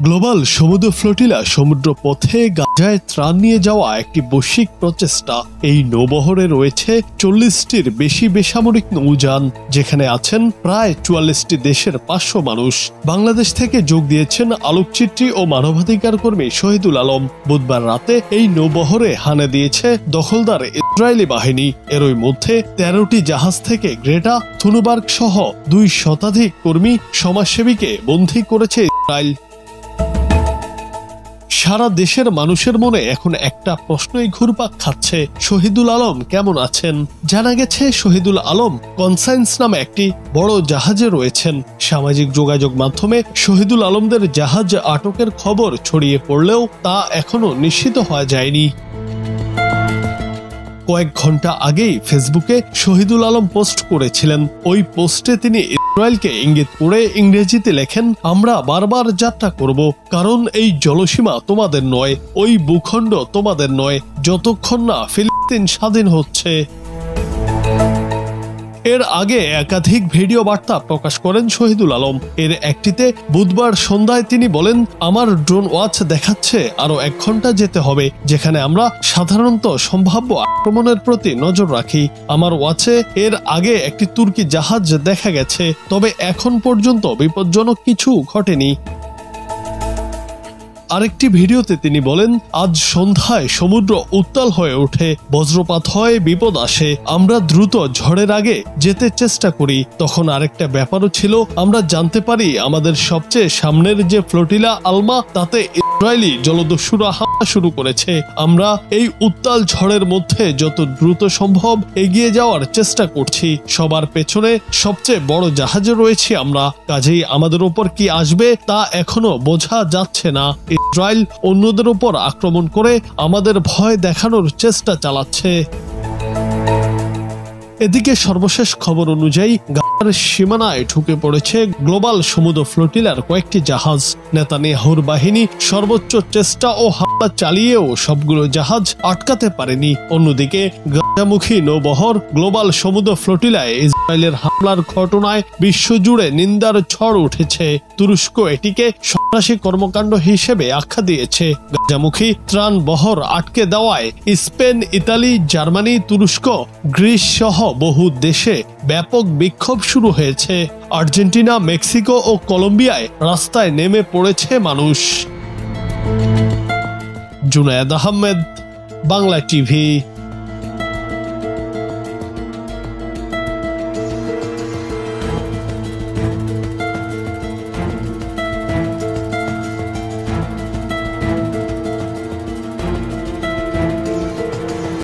Global সমুদ্র flotilla সমুদ্র পথে গাজায় ত্রাণ নিয়ে যাওয়া একটি বৈশ্বিক প্রচেষ্টা। এই নৌবহরে রয়েছে 40টির বেশি বেসামরিক নৌযান, যেখানে আছেন প্রায় 44টি দেশের 500 মানুষ। বাংলাদেশ থেকে যোগ দিয়েছেন আলোকচিত্রী ও মানবাধিকার কর্মী শহীদুল আলম। বুধবার রাতে এই নৌবহরে হানা দিয়েছে দখলদার ইসরায়েলি বাহিনী। এরই মধ্যে 13টি জাহাজ থেকে গ্রেটা থুনবার্গ সহ 2 শতাধিক কর্মী সমাজসেবীকে বন্দী করেছে ইসরায়েল। সারা দেশের মানুষের মনে এখন একটা প্রশ্নই ঘুরপাক খাচ্ছে, শহীদুল আলম কেমন আছেন? জানা গেছে শহীদুল আলম কনসাইন্স নামে একটি বড় জাহাজে রয়েছেন। সামাজিক যোগাযোগ মাধ্যমে শহীদুল আলমদের জাহাজ আটকের খবর ছড়িয়ে পড়লেও তা এখনো নিশ্চিত হওয়া যায়নি। কয়েক ঘন্টা আগেই ফেসবুকে শহীদুল আলম পোস্ট করেছিলেন। ওই পোস্টে তিনি ইসরায়েলকে ইঙ্গিত করে ইংরেজিতে লেখেন, আমরা বারবার যাত্রা করব, কারণ এই জলসীমা তোমাদের নয়, ওই ভূখণ্ড তোমাদের নয়, যতক্ষণ না ফিলিস্তিন স্বাধীন হচ্ছে। এর আগে একাধিক ভিডিও বার্তা প্রকাশ করেন শহীদুল আলম। এর একটিতে বুধবার সন্ধ্যায় তিনি বলেন, আমার ড্রোন ওয়াচ দেখাচ্ছে আরো 1 ঘন্টা যেতে হবে, যেখানে আমরা সাধারণত সম্ভাব্য আক্রমণের প্রতি নজর রাখি। আমার ওয়াচে এর আগে একটি তুর্কি জাহাজ দেখা গেছে, তবে এখন পর্যন্ত বিপজ্জনক কিছু ঘটেনি। আরেকটি ভিডিওতে তিনি বলেন, আজ সন্ধ্যায় সমুদ্র উত্তাল হয়ে ওঠে, বজ্রপাত হয়, বিপদ আসে, আমরা দ্রুত ঝড়ের আগে যেতে চেষ্টা করি। তখন আরেকটা ব্যাপারও ছিল, আমরা জানতে পারি আমাদের সবচেয়ে সামনের যে ফ্লোটিলা আলমা, তাতে ইসরায়েলি জলদস্যুরা হামলা শুরু করেছে। আমরা এই উত্তাল ঝড়ের মধ্যে যত দ্রুত সম্ভব এগিয়ে যাওয়ার চেষ্টা করছি। সবার পেছনে সবচেয়ে বড় জাহাজে রয়েছি আমরা, কাজেই আমাদের উপর কি আসবে তা এখনো বোঝা যাচ্ছে না। ইসরায়েল অন্যদের উপর আক্রমণ করে আমাদের ভয় দেখানোর চেষ্টা চালাচ্ছে। এদিকে সর্বশেষ খবর অনুযায়ী গাজার সীমানায় ঢুকে পড়েছে গ্লোবাল সমুদ্র ফ্লোটিলার কয়েকটি জাহাজ। নেতানিয়াহুর বাহিনী সর্বোচ্চ চেষ্টা ও হামলা চালিয়েও সবগুলো জাহাজ আটকাতে পারেনি। অন্যদিকে গাজামুখী নৌবহর গ্লোবাল সমুদ্র ফ্লোটিলায় ইসরায়েলের হামলার ঘটনায় বিশ্বজুড়ে নিন্দার ঝড় উঠেছে। তুরস্ক এটিকে সন্ত্রাসী কর্মকাণ্ড হিসেবে আখ্যা দিয়েছে। গাজামুখী ত্রাণ বহর আটকে দেওয়ায় স্পেন, ইতালি, জার্মানি, তুরস্ক, গ্রিস সহ বহু দেশে ব্যাপক বিক্ষোভ শুরু হয়েছে। আর্জেন্টিনা, মেক্সিকো ও কলম্বিয়ায় রাস্তায় নেমে পড়েছে মানুষ। জুনায়েদ আহমেদ, বাংলা টিভি।